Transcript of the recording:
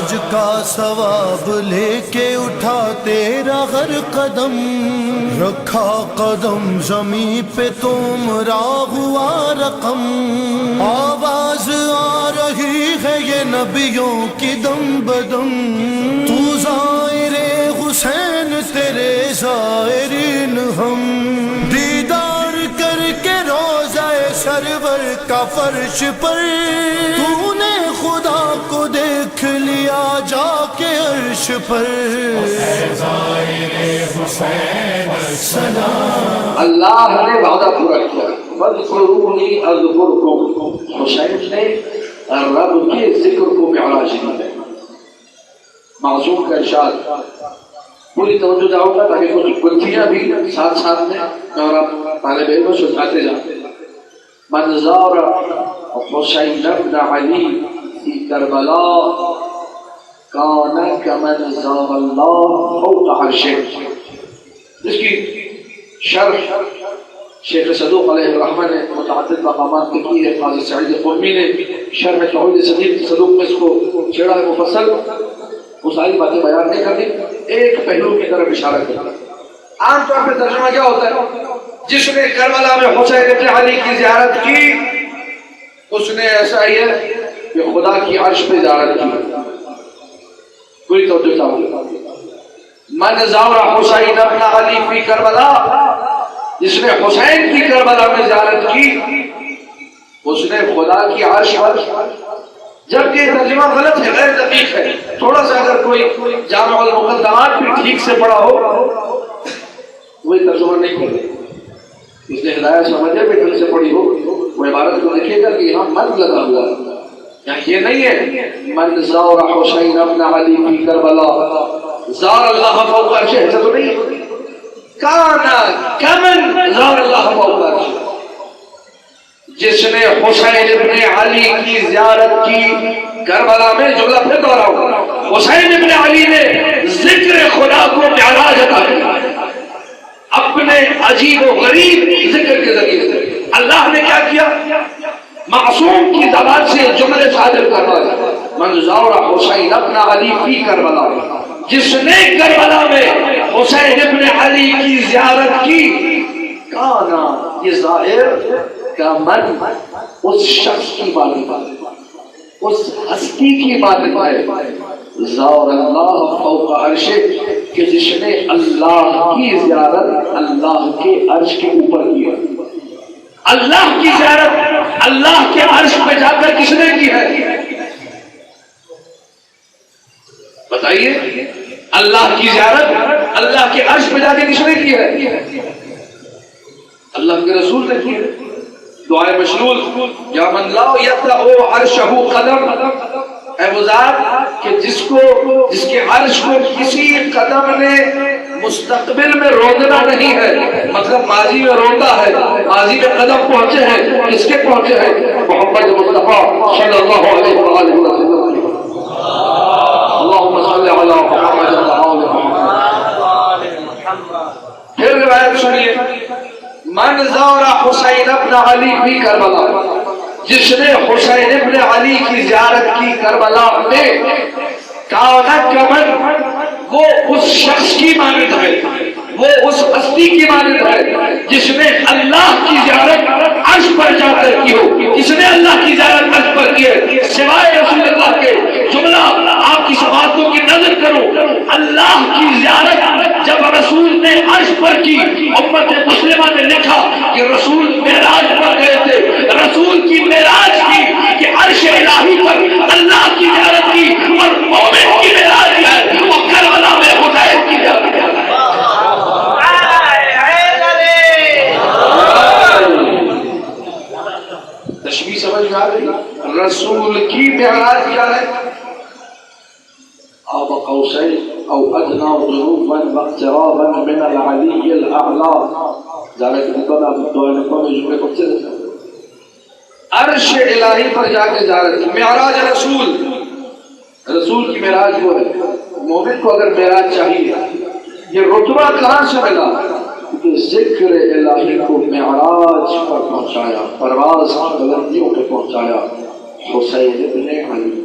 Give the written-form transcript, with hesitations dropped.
معراج کا ثواب لے کے اٹھا تیرا ہر قدم، رکھا قدم زمین پہ تمہارا ہوا رقم، آواز آ رہی ہے یہ نبیوں کی دم بدم، تو زائر حسین تیرے زائرین ہم، دیدار کر کے روضہ سرور کا فرش پر، تو نے خدا کو دیکھ لیا جا کے عرش پر، اللہ نے وعدہ پورا کیا، وَاذْكُرُونِي أَذْكُرْكُمْ، حسین نے رب کے ذکر کو معراج دی ہے۔ معصوم کا ارشاد، پوری توجہ جاؤ گا تاکہ کچھ گلتیاں بھی ساتھ ساتھ میں اور آپ طالب علم سلجھاتے جاتے ہیں۔ من زار حسین بن علی فی کربلا کان کمن زار اللہ فوق عرشہ، جس کی شرح شیخ صدوق علیہ الرحمہ نے متعدد مقامات کی کی ہے، قاضی سعید قمی نے شرح توحید صدیق صدوق میں اس کو چھیڑا ہے مفصل، وہ ساری باتیں بیان نہیں کرتی، ایک پہلو کی طرف اشارہ کرتا ہے۔ عام طور پہ ترجمہ کیا ہوتا ہے؟ جس نے کربلا میں حسین ابن علی کی زیارت کی اس نے ایسا ہی ہے کہ خدا کی عرش پہ زیارت کی۔ کوئی توجہ چاہیے، من زار حسین ابن علی فی کربلا، جس نے حسین کی کربلا میں زیارت کی اس نے خدا کی عرش پر، جبکہ ترجمہ غلط ہے، غیر دقیق ہے، تھوڑا سا اگر کوئی جامع المقدمات بھی ٹھیک سے پڑھا ہو وہی ترجمہ نہیں کرے، اس نے ہدایت سمجھے بھی ڈھنگ سے پڑھی ہو، وہ عبارت کو دیکھے گا کہ یہاں من لگا ہوا ہے، یہاں یہ نہیں ہے من زار حسین ابن علی فی کربلا زار اللہ فوق عرشہ، ایسا تو نہیں ہے، کانا کمن زار اللہ فوق عرشہ، جس نے حسین ابن علی کی زیارت کی کربلا میں، جملہ پھر دوہراؤں، حسین ابن علی نے ذکر خدا کو معراج عطا کیا اپنے عجیب و غریب ذکر کے ذریعے سے۔ اللہ نے کیا کیا؟ معصوم کی زبان سے جملے صادر کروایا، من زار حسین ابن علی فی کربلا، جس نے کربلا میں حسین ابن علی کی زیارت کی، کانا، یہ ظاہر کا من اس شخص کی مانتا، اس ہستی کی مانتا ہے، زار اللہ فوق عرشہ، کہ جس نے اللہ کی زیارت اللہ کے عرش کے اوپر کی ہے۔ اللہ کی زیارت اللہ کے عرش پہ جا کر کس نے کی ہے؟ بتائیے، اللہ کی زیارت اللہ کے عرش پہ جا کے کس نے کی ہے؟ اللہ کے رسول نے کی ہے۔ دعائے مشلول، یا من لا یطأ عرشہ قدم، اے وہ ذات کہ جس کے عرش کو کسی قدم نے مستقبل میں روندنا نہیں ہے، مطلب ماضی میں روندا ہے، ماضی میں قدم پہنچے ہیں، کس کے پہنچے ہیں؟ محمد مصطفیٰ صلی اللہ علیہ وآلہ وسلم۔ اللہم صلی علی محمد وآل محمد۔ پھر روایت سنیے، من زار حسین ابن علی فی کربلا، جس نے حسین ابن علی کی زیارت کی کربلا میں، کانا کمن، وہ اس شخص کی مانند ہے، وہ اس ہستی کی مانند ہے جس نے اللہ کی زیارت عرش پر جا کر کی ہو۔ جس نے اللہ کی زیارت عرش پر کی ہے، سوائے رسول اللہ کے، جملہ آپ کی باتوں کی نظر کرو، اللہ کی زیارت جب رسول نے عرش پر کی، امت مسلمہ نے لکھا کہ رسول معراج پر گئے تھے، رسول کی معراج کی کہ عرش الہی پر اللہ کی زیارت کی، اور مومن کی معراج ہے وہ کربلا میں حسین کی زیارت ہے۔ تشبیہ سمجھ میں آ گئی؟ رسول کی معراج کیا ہے؟ قاب قوسین او ادنی جنوبا واقترابا من العلی الاعلی، ذالک نکل آپ دعائیں نکل میں جملے پڑھتے رہتے ہیں۔ عرش الہی پر جا کے زیارت، معراج رسول، رسول کی معراج وہ ہے۔ مومن کو اگر معراج چاہیے، یہ رتبہ کہاں سے ملا؟ کہ ذکر الہی کو معراج پر پہنچایا، پرواز بلندیوں پہ پہنچایا حسین ابن علی۔